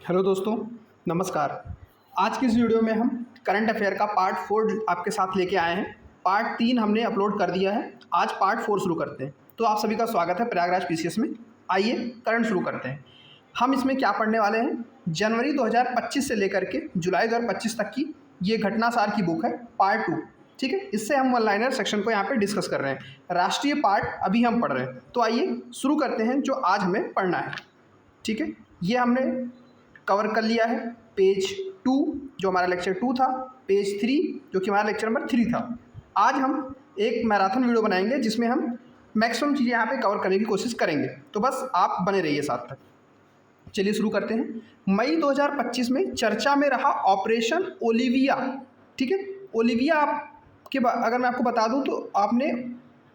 Hello दोस्तों, नमस्कार। आज की इस वीडियो में हम करंट अफेयर का पार्ट 4 आपके साथ लेके आए हैं। पार्ट 3 हमने अपलोड कर दिया है, आज पार्ट 4 शुरू करते हैं। तो आप सभी का स्वागत है प्रयागराज पीसीएस में। आइए करंट शुरू करते हैं। हम इसमें क्या पढ़ने वाले हैं, जनवरी 2025 से लेकर के जुलाई 2025 तक की ये घटनासार की बुक है, पार्ट 2। ठीक है, इससे हम वन लाइनर सेक्शन को यहाँ पे डिस्कस कर रहे हैं। राष्ट्रीय पार्ट अभी हम पढ़ रहे हैं, तो आइए शुरू करते हैं जो आज हमें पढ़ना है। ठीक है, ये हमने कवर कर लिया है पेज 2 जो हमारा लेक्चर 2 था, पेज 3 जो कि हमारा लेक्चर नंबर 3 था। आज हम एक मैराथन वीडियो बनाएंगे जिसमें हम मैक्सिमम चीज़ें यहाँ पे कवर करने की कोशिश करेंगे, तो बस आप बने रहिए साथ तक। चलिए शुरू करते हैं। मई 2025 में चर्चा में रहा ऑपरेशन ओलिविया। ठीक है, ओलिविया के अगर मैं आपको बता दूं तो आपने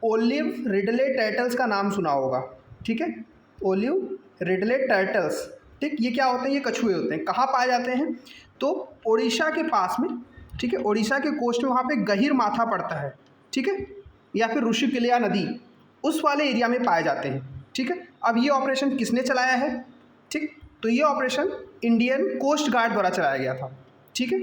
ओलिव रिडले टर्टल्स का नाम सुना होगा। ठीक है, ओलिव रिडले टर्टल्स। ठीक, ये क्या होते हैं, ये कछुए होते हैं। कहाँ पाए जाते हैं, तो उड़ीसा के पास में। ठीक है, उड़ीसा के कोस्ट में वहाँ पे गहीर माथा पड़ता है। ठीक है, या फिर ऋषिकुल्या नदी, उस वाले एरिया में पाए जाते हैं। ठीक है, अब ये ऑपरेशन किसने चलाया है, ठीक, तो ये ऑपरेशन इंडियन कोस्ट गार्ड द्वारा चलाया गया था। ठीक है,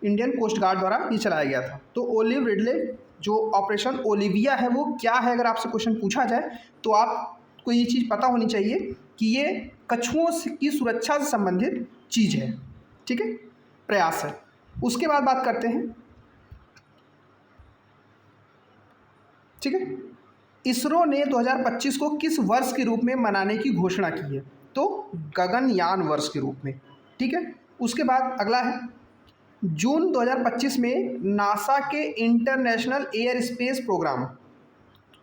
इंडियन कोस्ट गार्ड द्वारा ये चलाया गया था। तो ओलिव रिडले जो ऑपरेशन ओलिविया है वो क्या है, अगर आपसे क्वेश्चन पूछा जाए तो आपको ये चीज़ पता होनी चाहिए कि ये कछुओं की सुरक्षा से संबंधित चीज़ है। ठीक है, प्रयास है। उसके बाद बात करते हैं, ठीक है, इसरो ने 2025 को किस वर्ष के रूप में मनाने की घोषणा की है, तो गगनयान वर्ष के रूप में। ठीक है, उसके बाद अगला है, जून 2025 में नासा के इंटरनेशनल एयर स्पेस प्रोग्राम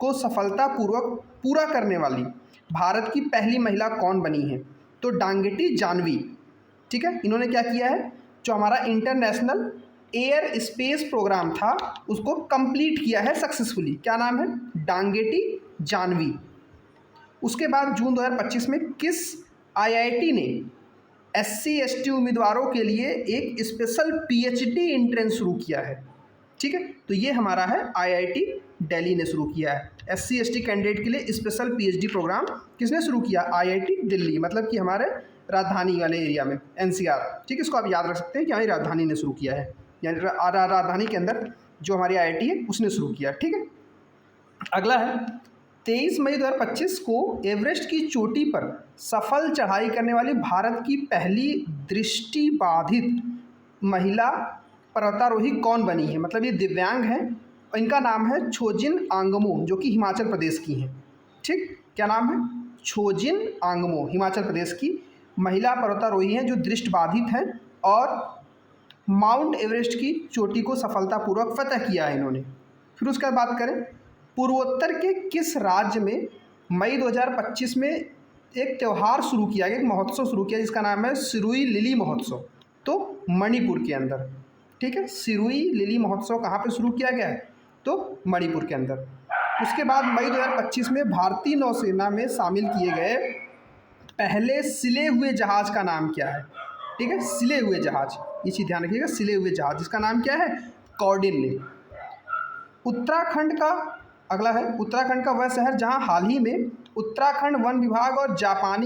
को सफलतापूर्वक पूरा करने वाली भारत की पहली महिला कौन बनी है, तो डांगेटी जानवी। ठीक है, इन्होंने क्या किया है, जो हमारा इंटरनेशनल एयर स्पेस प्रोग्राम था उसको कंप्लीट किया है सक्सेसफुली। क्या नाम है, डांगेटी जानवी। उसके बाद जून 2025 में किस आईआईटी ने SC/ST उम्मीदवारों के लिए एक स्पेशल PhD एंट्रेंस शुरू किया है। ठीक है, तो ये हमारा है IIT दिल्ली ने शुरू किया है। SC/ST कैंडिडेट के लिए स्पेशल PhD प्रोग्राम किसने शुरू किया, IIT दिल्ली, मतलब कि हमारे राजधानी वाले एरिया में, NCR। ठीक है, इसको आप याद रख सकते हैं कि हमारी राजधानी ने शुरू किया है, यानी राजधानी के अंदर जो हमारी IIT है उसने शुरू किया। ठीक है, अगला है, 23 मई 2025 को एवरेस्ट की चोटी पर सफल चढ़ाई करने वाली भारत की पहली दृष्टिबाधित महिला पर्वतारोही कौन बनी है, मतलब ये दिव्यांग हैं। इनका नाम है छोजिन आंगमो, जो कि हिमाचल प्रदेश की हैं। ठीक, क्या नाम है, छोजिन आंगमो, हिमाचल प्रदेश की महिला पर्वतारोही हैं जो दृष्टिबाधित हैं और माउंट एवरेस्ट की चोटी को सफलतापूर्वक फतह किया है इन्होंने। फिर उसके बाद बात करें, पूर्वोत्तर के किस राज्य में मई 2025 में एक त्यौहार शुरू किया गया, एक महोत्सव शुरू किया जिसका नाम है सिरुई लिली महोत्सव, तो मणिपुर के अंदर। ठीक है, सिरुई लिली महोत्सव कहाँ पे शुरू किया गया है, तो मणिपुर के अंदर। उसके बाद मई 2025 में भारतीय नौसेना में शामिल किए गए पहले सिले हुए जहाज का नाम क्या है। ठीक है, सिले हुए जहाज, ये चीज़ ध्यान रखिएगा, सिले हुए जहाज, जिसका नाम क्या है, कौंडिन्य। उत्तराखंड का अगला है, उत्तराखंड का वह शहर जहां हाल ही में उत्तराखंड वन विभाग और जापान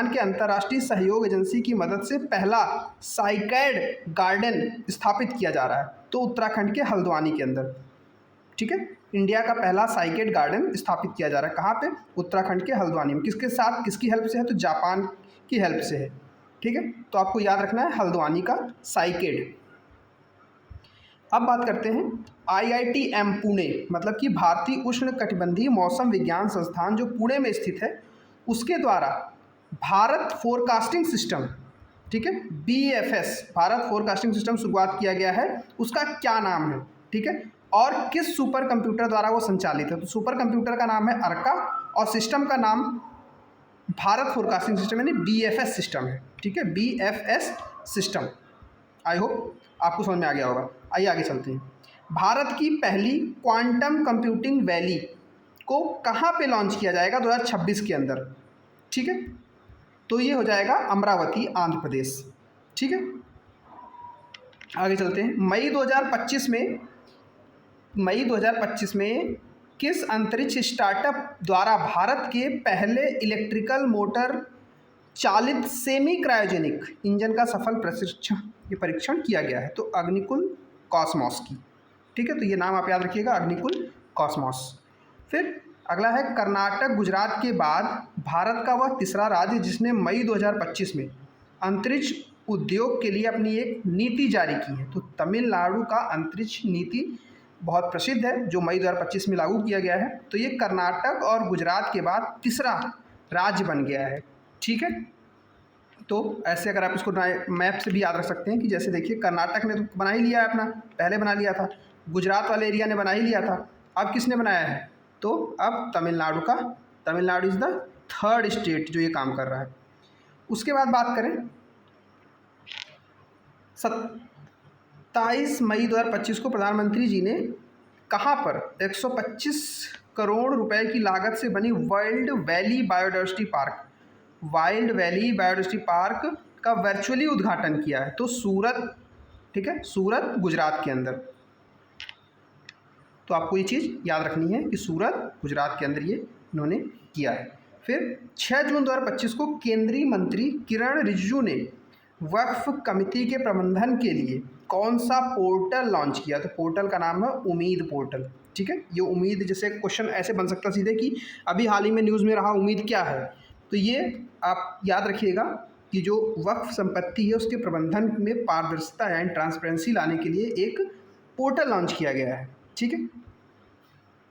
के अंतर्राष्ट्रीय सहयोग एजेंसी की मदद से पहला साइकैड गार्डन स्थापित किया जा रहा है, तो उत्तराखंड के हल्द्वानी के अंदर। ठीक है, इंडिया का पहला साइकैड गार्डन स्थापित किया जा रहा है, कहाँ पे, उत्तराखंड के हल्द्वानी में। किसके साथ, किसकी हेल्प से है, तो जापान की हेल्प से है। ठीक है, तो आपको याद रखना है हल्द्वानी का साइकैड। अब बात करते हैं IITM पुणे, मतलब कि भारतीय उष्ण कटिबंधीय मौसम विज्ञान संस्थान जो पुणे में स्थित है, उसके द्वारा भारत फोरकास्टिंग सिस्टम, ठीक है, BFS, भारत फोरकास्टिंग सिस्टम शुरुआत किया गया है। उसका क्या नाम है, ठीक है, और किस सुपर कंप्यूटर द्वारा वो संचालित है, तो सुपर कंप्यूटर का नाम है अर्का और सिस्टम का नाम भारत फोरकास्टिंग सिस्टम यानी BFS सिस्टम है। ठीक है, BFS सिस्टम। आई होप आपको समझ में आ गया होगा। आइए आगे चलते हैं। भारत की पहली क्वांटम कंप्यूटिंग वैली को कहाँ पे लॉन्च किया जाएगा 2026 के अंदर। ठीक है, तो ये हो जाएगा अमरावती, आंध्र प्रदेश। ठीक है, आगे चलते हैं। मई 2025 में किस अंतरिक्ष स्टार्टअप द्वारा भारत के पहले इलेक्ट्रिकल मोटर चालित सेमी क्रायोजेनिक इंजन का सफल परीक्षण किया गया है? तो अग्निकुल कॉस्मॉस की। ठीक है, तो ये नाम आप याद रखिएगा, अग्निकुल कॉस्मॉस। फिर अगला है, कर्नाटक गुजरात के बाद भारत का वह तीसरा राज्य जिसने मई 2025 में अंतरिक्ष उद्योग के लिए अपनी एक नीति जारी की है। तो तमिलनाडु का अंतरिक्ष नीति बहुत प्रसिद्ध है जो मई 2025 में लागू किया गया है। तो ये कर्नाटक और गुजरात के बाद तीसरा राज्य बन गया है। ठीक है, तो ऐसे अगर आप इसको मैप से भी याद रख सकते हैं कि जैसे देखिए कर्नाटक ने तो बना ही लिया है अपना, पहले बना लिया था, गुजरात वाले एरिया ने बना ही लिया था, अब किसने बनाया है? तो अब Tamil Nadu is the third state जो ये काम कर रहा है। उसके बाद बात करें 27 मई 2025 को प्रधानमंत्री जी ने कहाँ पर 125 करोड़ रुपए की लागत से बनी वाइल्ड वैली बायोडाइवर्सिटी पार्क का वर्चुअली उद्घाटन किया है? तो सूरत। ठीक है, सूरत गुजरात के अंदर। तो आपको ये चीज़ याद रखनी है कि सूरत गुजरात के अंदर ये इन्होंने किया है। फिर 6 जून 2025 को केंद्रीय मंत्री किरण रिजिजू ने वक्फ कमेटी के प्रबंधन के लिए कौन सा पोर्टल लॉन्च किया? तो पोर्टल का नाम है उम्मीद पोर्टल। ठीक है, ये उम्मीद, जैसे क्वेश्चन ऐसे बन सकता सीधे कि अभी हाल ही में न्यूज़ में रहा उम्मीद क्या है, तो ये आप याद रखिएगा कि जो वक्फ संपत्ति है उसके प्रबंधन में पारदर्शिता एंड ट्रांसपेरेंसी लाने के लिए एक पोर्टल लॉन्च किया गया है। ठीक है,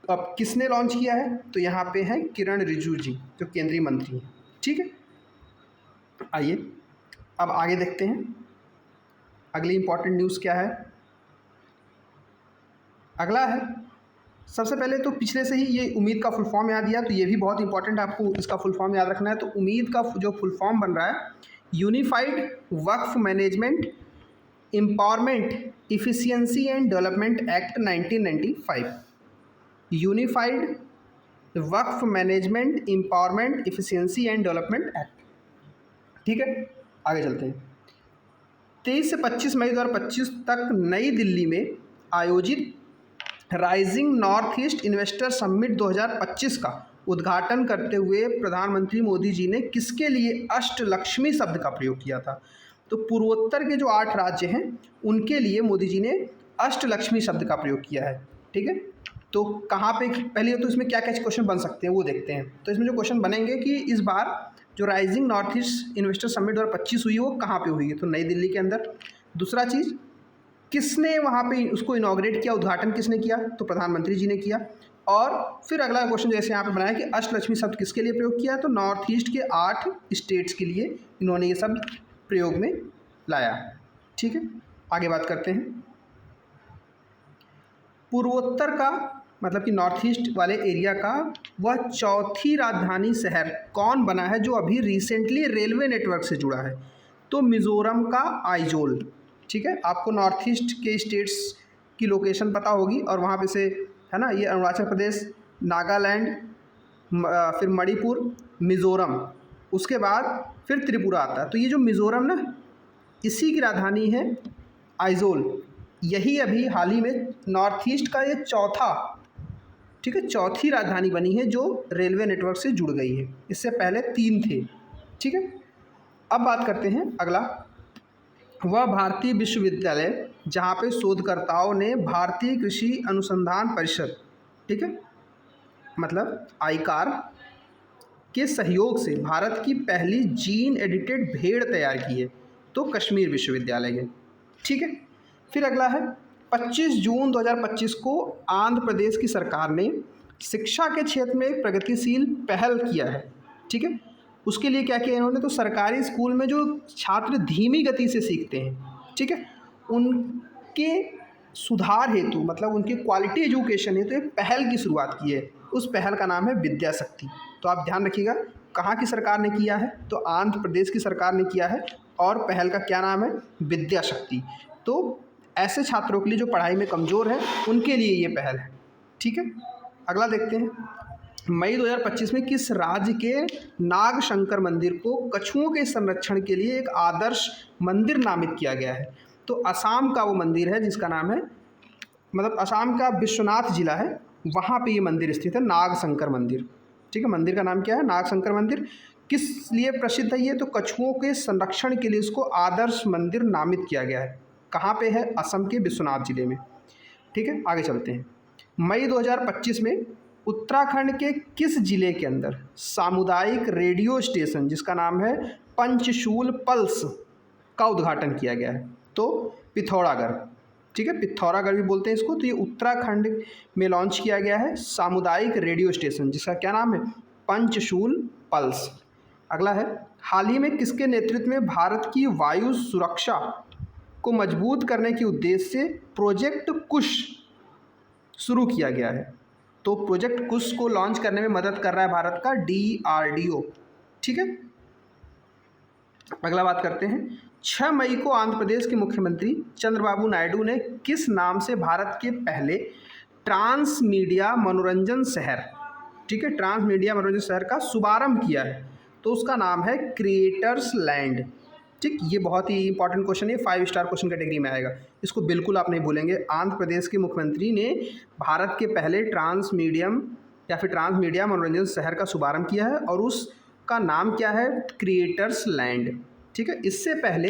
अब किसने लॉन्च किया है? तो यहाँ पे हैं किरण रिजिजू जी जो केंद्रीय मंत्री हैं। ठीक है, आइए अब आगे देखते हैं अगली इंपॉर्टेंट न्यूज़ क्या है। अगला है, सबसे पहले तो पिछले से ही ये उम्मीद का फुल फॉर्म याद दिया, तो ये भी बहुत इंपॉर्टेंट है, आपको इसका फुल फॉर्म याद रखना है। तो उम्मीद का जो फुल फॉर्म बन रहा है, unified Waqf management empowerment efficiency and development act 1995। Unified Waqf management empowerment efficiency and development act. ठीक है, आगे चलते हैं। 23 से 25 मई 2025 तक नई दिल्ली में आयोजित rising north east investor summit 2025 का उद्घाटन करते हुए प्रधानमंत्री मोदी जी ने किसके लिए अष्टलक्ष्मी शब्द का प्रयोग किया था? तो पूर्वोत्तर के जो 8 राज्य हैं उनके लिए मोदी जी ने अष्टलक्ष्मी शब्द का प्रयोग किया है। ठीक है, तो कहाँ पे, पहले तो इसमें क्या क्या क्वेश्चन बन सकते हैं वो देखते हैं। तो इसमें जो क्वेश्चन बनेंगे कि इस बार जो rising north east investor summit 2025 हुई है वो कहाँ पे हुई है? तो नई दिल्ली के अंदर। दूसरा चीज़, किसने वहाँ पे उसको इनॉग्रेट किया, उद्घाटन किसने किया? तो प्रधानमंत्री जी ने किया। और फिर अगला क्वेश्चन जैसे यहाँ पे बनाया कि अष्टलक्ष्मी शब्द किसके लिए प्रयोग किया है? तो नॉर्थ ईस्ट के 8 स्टेट्स के लिए इन्होंने ये शब्द प्रयोग में लाया। ठीक है, आगे बात करते हैं। पूर्वोत्तर का मतलब कि नॉर्थ ईस्ट वाले एरिया का वह चौथी राजधानी शहर कौन बना है जो अभी रिसेंटली रेलवे नेटवर्क से जुड़ा है? तो मिज़ोरम का आइजोल। ठीक है, आपको नॉर्थ ईस्ट के स्टेट्स की लोकेशन पता होगी और वहाँ पे से है ना, ये अरुणाचल प्रदेश, नागालैंड, फिर मणिपुर, मिज़ोरम, उसके बाद फिर त्रिपुरा आता है। तो ये जो मिज़ोरम ना, इसी की राजधानी है आइजोल। यही अभी हाल ही में नॉर्थ ईस्ट का ये चौथा, ठीक है, चौथी राजधानी बनी है जो रेलवे नेटवर्क से जुड़ गई है। इससे पहले 3 थे। ठीक है, अब बात करते हैं अगला, वह भारतीय विश्वविद्यालय जहाँ पे शोधकर्ताओं ने भारतीय कृषि अनुसंधान परिषद, ठीक है, मतलब आईकार के सहयोग से भारत की पहली जीन एडिटेड भेड़ तैयार की है। तो कश्मीर विश्वविद्यालय है। ठीक है, फिर अगला है 25 जून 2025 को आंध्र प्रदेश की सरकार ने शिक्षा के क्षेत्र में एक प्रगतिशील पहल किया है। ठीक है, उसके लिए क्या किया इन्होंने? तो सरकारी स्कूल में जो छात्र धीमी गति से सीखते हैं, ठीक है, उनके सुधार हेतु, मतलब उनकी क्वालिटी एजुकेशन हेतु एक पहल की शुरुआत की है। उस पहल का नाम है विद्या शक्ति। तो आप ध्यान रखिएगा कहाँ की सरकार ने किया है? तो आंध्र प्रदेश की सरकार ने किया है और पहल का क्या नाम है? विद्या शक्ति। तो ऐसे छात्रों के लिए जो पढ़ाई में कमज़ोर हैं उनके लिए ये पहल है। ठीक है, अगला देखते हैं। मई 2025 में किस राज्य के नाग शंकर मंदिर को कछुओं के संरक्षण के लिए एक आदर्श मंदिर नामित किया गया है? तो असम का वो मंदिर है जिसका नाम है, मतलब असम का विश्वनाथ जिला है, वहाँ पे ये मंदिर स्थित है, नाग शंकर मंदिर। ठीक है, मंदिर का नाम क्या है? नाग शंकर मंदिर। किस लिए प्रसिद्ध है ये? तो कछुओं के संरक्षण के लिए इसको आदर्श मंदिर नामित किया गया है। कहाँ पे है? असम के विश्वनाथ जिले में। ठीक है, आगे चलते हैं। मई 2025 में उत्तराखंड के किस जिले के अंदर सामुदायिक रेडियो स्टेशन जिसका नाम है पंचशूल पल्स का उद्घाटन किया गया है? तो पिथौरागढ़। ठीक है, पिथौरागढ़ भी बोलते हैं इसको। तो ये उत्तराखंड में लॉन्च किया गया है सामुदायिक रेडियो स्टेशन जिसका क्या नाम है? पंचशूल पल्स। अगला है, हाल ही में किसके नेतृत्व में भारत की वायु सुरक्षा को मजबूत करने के उद्देश्य से प्रोजेक्ट कुश शुरू किया गया है? तो प्रोजेक्ट कुश को लॉन्च करने में मदद कर रहा है भारत का DRDO। ठीक है, अगला बात करते हैं। 6 मई को आंध्र प्रदेश के मुख्यमंत्री चंद्रबाबू नायडू ने किस नाम से भारत के पहले ट्रांस मीडिया मनोरंजन शहर, ठीक है, ट्रांस मीडिया मनोरंजन शहर का शुभारंभ किया है? तो उसका नाम है क्रिएटर्स लैंड। ठीक, ये बहुत ही इंपॉर्टेंट क्वेश्चन है, 5 स्टार क्वेश्चन कैटेगरी में आएगा, इसको बिल्कुल आप नहीं भूलेंगे। आंध्र प्रदेश के मुख्यमंत्री ने भारत के पहले ट्रांस मीडिया मनोरंजन शहर का शुभारंभ किया है और उसका नाम क्या है? Creators land. ठीक है, इससे पहले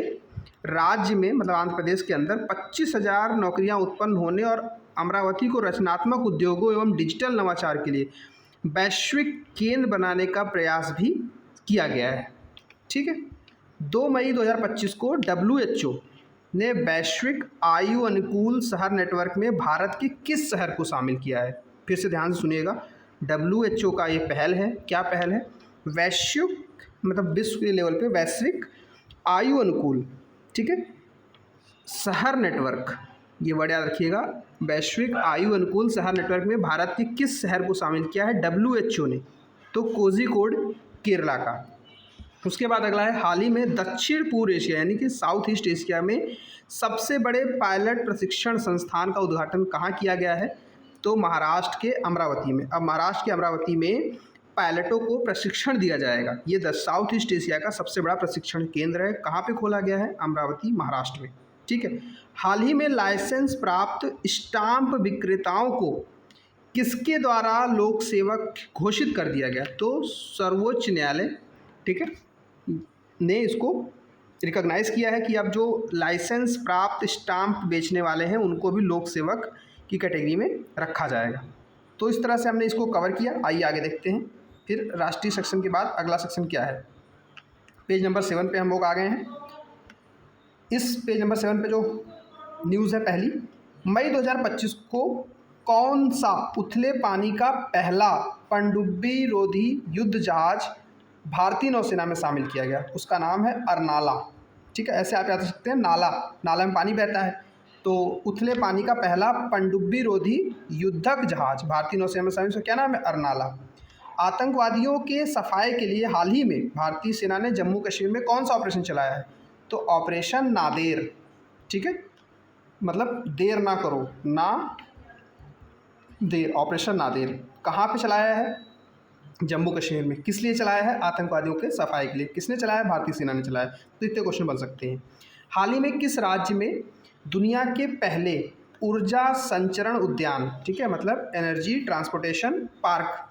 राज्य में मतलब आंध्र प्रदेश के अंदर 25,000 नौकरियां उत्पन्न होने और अमरावती को रचनात्मक उद्योगों एवं डिजिटल नवाचार के लिए वैश्विक केंद्र बनाने का प्रयास भी किया गया है। ठीक है, 2 मई 2025 को WHO ने वैश्विक आयु अनुकूल शहर नेटवर्क में भारत के किस शहर को शामिल किया है? फिर से ध्यान से सुनिएगा, WHO का ये पहल है। क्या पहल है? वैश्विक मतलब विश्व के लेवल पे वैश्विक आयु अनुकूल, ठीक है, शहर नेटवर्क, ये वर्ड याद रखिएगा। वैश्विक आयु अनुकूल शहर नेटवर्क में भारत के किस शहर को शामिल किया है WHO ने? तो कोझिकोड, केरला का। उसके बाद अगला है, हाल ही में दक्षिण पूर्व एशिया यानी कि साउथ ईस्ट एशिया में सबसे बड़े पायलट प्रशिक्षण संस्थान का उद्घाटन कहाँ किया गया है? तो महाराष्ट्र के अमरावती में। अब महाराष्ट्र के अमरावती में पायलटों को प्रशिक्षण दिया जाएगा। ये साउथ ईस्ट एशिया का सबसे बड़ा प्रशिक्षण केंद्र है। कहाँ पे खोला गया है? अमरावती, महाराष्ट्र में। ठीक है, हाल ही में लाइसेंस प्राप्त स्टाम्प विक्रेताओं को किसके द्वारा लोक सेवक घोषित कर दिया गया? तो सर्वोच्च न्यायालय, ठीक है, ने इसको रिकॉग्नाइज़ किया है कि अब जो लाइसेंस प्राप्त स्टाम्प बेचने वाले हैं उनको भी लोक सेवक की कैटेगरी में रखा जाएगा। तो इस तरह से हमने इसको कवर किया। आइए आगे देखते हैं। फिर राष्ट्रीय सेक्शन के बाद अगला सेक्शन क्या है? पेज नंबर 7 पे हम लोग आ गए हैं। इस पेज नंबर 7 पे जो न्यूज़ है पहली, मई 2025 को कौन सा उथले पानी का पहला पनडुब्बी रोधी युद्ध जहाज भारतीय नौसेना में शामिल किया गया? उसका नाम है अरनाला। ठीक है, ऐसे आप याद रख सकते हैं, नाला में पानी बहता है, तो उथले पानी का पहला पनडुब्बी रोधी युद्धक जहाज भारतीय नौसेना में शामिल, क्या नाम है? अरनाला। आतंकवादियों के सफाए के लिए हाल ही में भारतीय सेना ने जम्मू कश्मीर में कौन सा ऑपरेशन चलाया है? तो ऑपरेशन नादेर। ठीक है, मतलब देर ना करो, ना देर, ऑपरेशन नादेर। कहाँ पे चलाया है? जम्मू कश्मीर में। किस लिए चलाया है? आतंकवादियों के सफाई के लिए। किसने चलाया? भारतीय सेना ने चलाया। तो इतने क्वेश्चन बन सकते हैं। हाल ही में किस राज्य में दुनिया के पहले ऊर्जा संचरण उद्यान, ठीक है, मतलब एनर्जी ट्रांसपोर्टेशन पार्क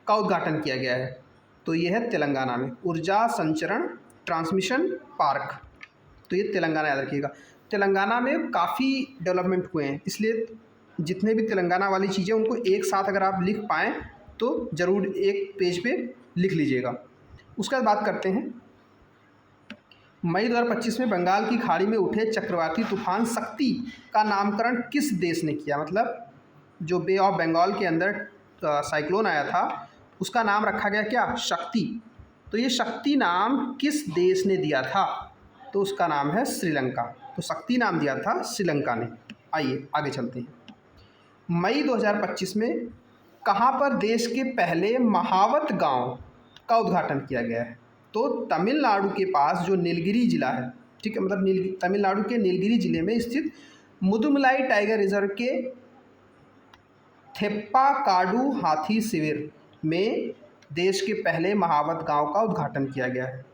का उद्घाटन किया गया है? तो ये है तेलंगाना में, ऊर्जा संचरण ट्रांसमिशन पार्क। तो ये तेलंगाना याद रखिएगा। तेलंगाना में काफ़ी डेवलपमेंट हुए हैं, इसलिए जितने भी तेलंगाना वाली चीज़ें उनको एक साथ अगर आप लिख पाएँ तो ज़रूर एक पेज पे लिख लीजिएगा। उसके बाद बात करते हैं, मई 2025 में बंगाल की खाड़ी में उठे चक्रवाती तूफान शक्ति का नामकरण किस देश ने किया? मतलब जो बे ऑफ बंगाल के अंदर साइक्लोन आया था उसका नाम रखा गया क्या? शक्ति। तो ये शक्ति नाम किस देश ने दिया था? तो उसका नाम है श्रीलंका। तो शक्ति नाम दिया था श्रीलंका ने। आइए आगे चलते हैं। मई 2025 में कहाँ पर देश के पहले महावत गांव का उद्घाटन किया गया है? तो तमिलनाडु के पास जो नीलगिरी जिला है, ठीक है, मतलब तमिलनाडु के नीलगिरी जिले में स्थित मुदुमलाई टाइगर रिजर्व के थेप्पाकाडू हाथी शिविर में देश के पहले महावत गांव का उद्घाटन किया गया है।